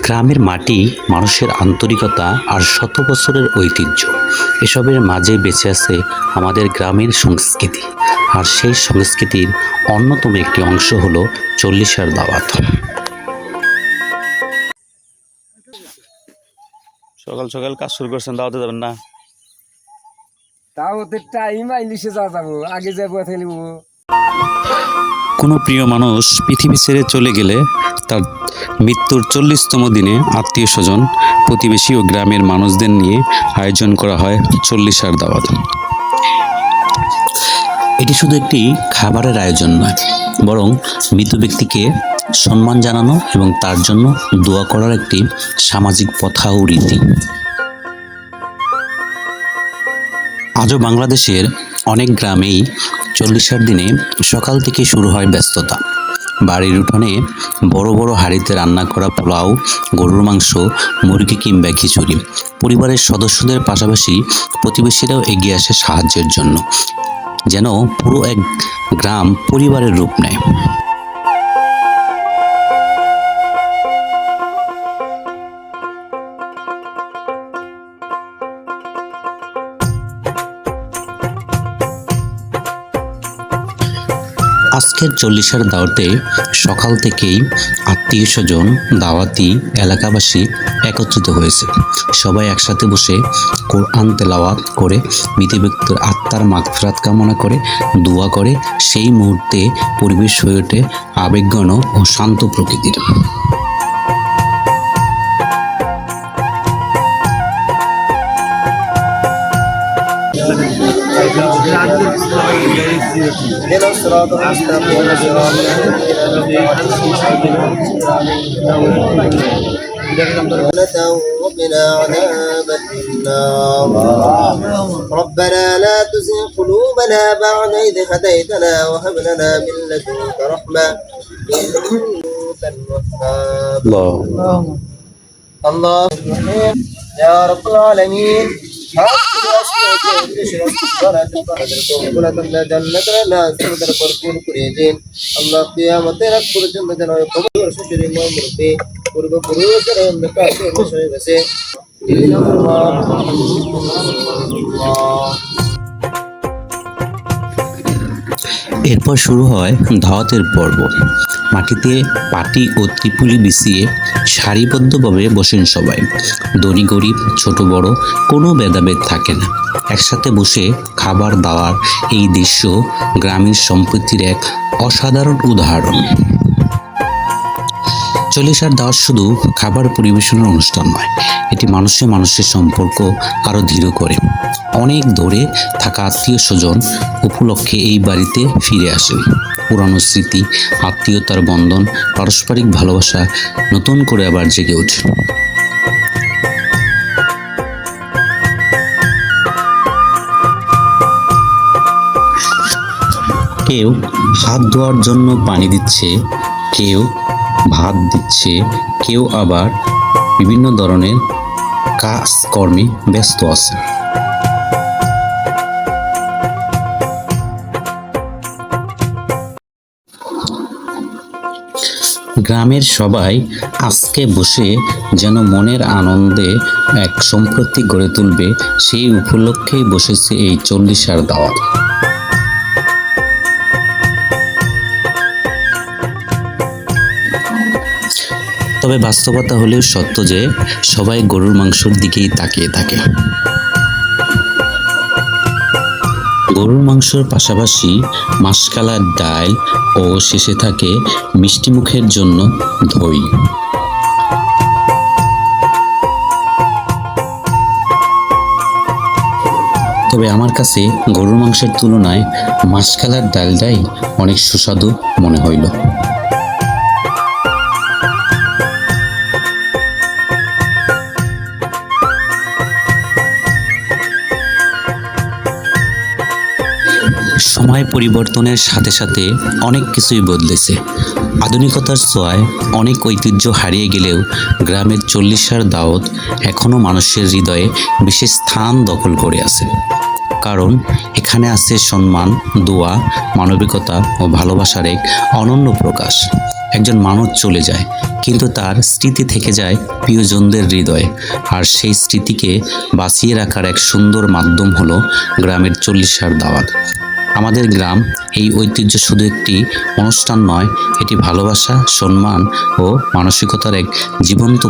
গ্রামের মাটি মানুষের আন্তরিকতা আর শত বছরের ঐতিহ্য এসবের মাঝে বেঁচে আছে আমাদের গ্রামের সংস্কৃতি। আর সেই সংস্কৃতির অন্যতম একটি অংশ হলো চল্লিশার দাওয়াত। সকাল সকাল কাজ শুরু করছেন, দাওয়াতে যাবেন না? দাওয়াতের টাইম আইলিশে যাবো, আগে যাবো ফেলব। কোনো প্রিয় মানুষ পৃথিবী ছেড়ে চলে গেলে তার মৃত্যুর 40তম দিনে আত্মীয় স্বজন, প্রতিবেশী ও গ্রামের মানুষদের নিয়ে আয়োজন করা হয় চল্লিশার দাওয়াত। এটি শুধু একটি খাবারের আয়োজন নয়, বরং মৃত ব্যক্তিকে সম্মান জানানো এবং তার জন্য দোয়া করার একটি সামাজিক প্রথা ও রীতি। আজও বাংলাদেশের অনেক গ্রামেই চল্লিশার দিনে সকাল থেকে শুরু হয় ব্যস্ততা। বাড়ির উঠোনে বড় বড় হাঁড়িতে রান্না করা পোলাও, গরুর মাংস, মুরগি কিংবা খিচুড়ি। পরিবারের সদস্যদের পাশাপাশি প্রতিবেশীরাও এগিয়ে আসে সাহায্যের জন্য, যেন পুরো এক গ্রাম পরিবারের রূপ নেয়। আজকের চল্লিশার দাওয়াতে সকাল থেকেই আত্মীয় স্বজন, দাওয়াতি, এলাকাবাসী একত্রিত হয়েছে। সবাই একসাথে বসে কোরআন তেলাওয়াত করে মৃত ব্যক্তির আত্মার মাগফিরাত কামনা করে দোয়া করে। সেই মুহূর্তে পরিবেশ হয়ে ওঠে আবেগঘন ও শান্ত প্রকৃতির। الصراط المستقيم صراط وقنا عذاب النار ربنا لا تزغ قلوبنا بعد إذ هديتنا وهب لنا من لدنك رحمة إنك الوهاب الله يا رب العالمين আল্লাহ কিয়ামতের আগ পর্যন্ত যেন কবর শ্বশুরের মর্মে পূর্বপুরুষের অন্ধকার শেষ হয়ে গেছে। এরপর শুরু হয় দাওয়াতের পর্ব। মাটিতে পাটি ও ত্রিপুলি বিছিয়ে সারিবদ্ধভাবে বসেন সবাই। ধনী গরিব, ছোট বড় কোনো ভেদাভেদ থাকে না। একসাথে বসে খাবার দাওয়ার এই দৃশ্য গ্রামীণ সম্প্রীতির এক অসাধারণ উদাহরণ। চল্লিশার দাওয়াত শুধু খাবার পরিবেশনের অনুষ্ঠান নয়, এটি মানুষের মানুষের সম্পর্ক আরও দৃঢ় করে। অনেক দূরে থাকা আত্মীয় স্বজন উপলক্ষে এই বাড়িতে ফিরে আসেন। পুরানো স্মৃতি, আত্মীয়তার বন্ধন, পারস্পরিক ভালোবাসা নতুন করে আবার জেগে ওঠে। কেউ হাত ধোয়ার জন্য পানি দিচ্ছে, কেউ ভাত দিচ্ছে, কেউ আবার বিভিন্ন ধরনের কাজকর্মে ব্যস্ত আছে। গ্রামের সবাই আজকে বসে যেন মনের আনন্দে এক সম্প্রীতি গড়ে তুলবে, সেই উপলক্ষেই বসেছে এই চল্লিশার দাওয়াত। তবে বাস্তবতা হলেও সত্য যে সবাই গরুর মাংসের দিকেই তাকিয়ে থাকে। গরুর মাংসের পাশাপাশি মাসকালার ডাল ও শেষে থাকে মিষ্টি মুখের জন্য দই। তবে আমার কাছে গরুর মাংসের তুলনায় মাসকালার ডালটাই অনেক সুস্বাদু মনে হইল। সময় পরিবর্তনের সাথে সাথে অনেক কিছুই বদলেছে। আধুনিকতার ছোঁয়ায় অনেক ঐতিহ্য হারিয়ে গেলেও গ্রামের চল্লিশার দাওয়াত এখনও মানুষের হৃদয়ে বিশেষ স্থান দখল করে আছে। কারণ এখানে আছে সম্মান, দোয়া, মানবিকতা ও ভালোবাসার এক অনন্য প্রকাশ। একজন মানুষ চলে যায়, কিন্তু তার স্মৃতি থেকে যায় প্রিয়জনদের হৃদয়ে। আর সেই স্মৃতিকে বাঁচিয়ে রাখার এক সুন্দর মাধ্যম হলো গ্রামের চল্লিশার দাওয়াত। আমাদের গ্রাম এই ঐতিহ্য শুধু একটি অনুষ্ঠান নয়, এটি ভালোবাসা, সম্মান ও মানসিকতার এক জীবন্ত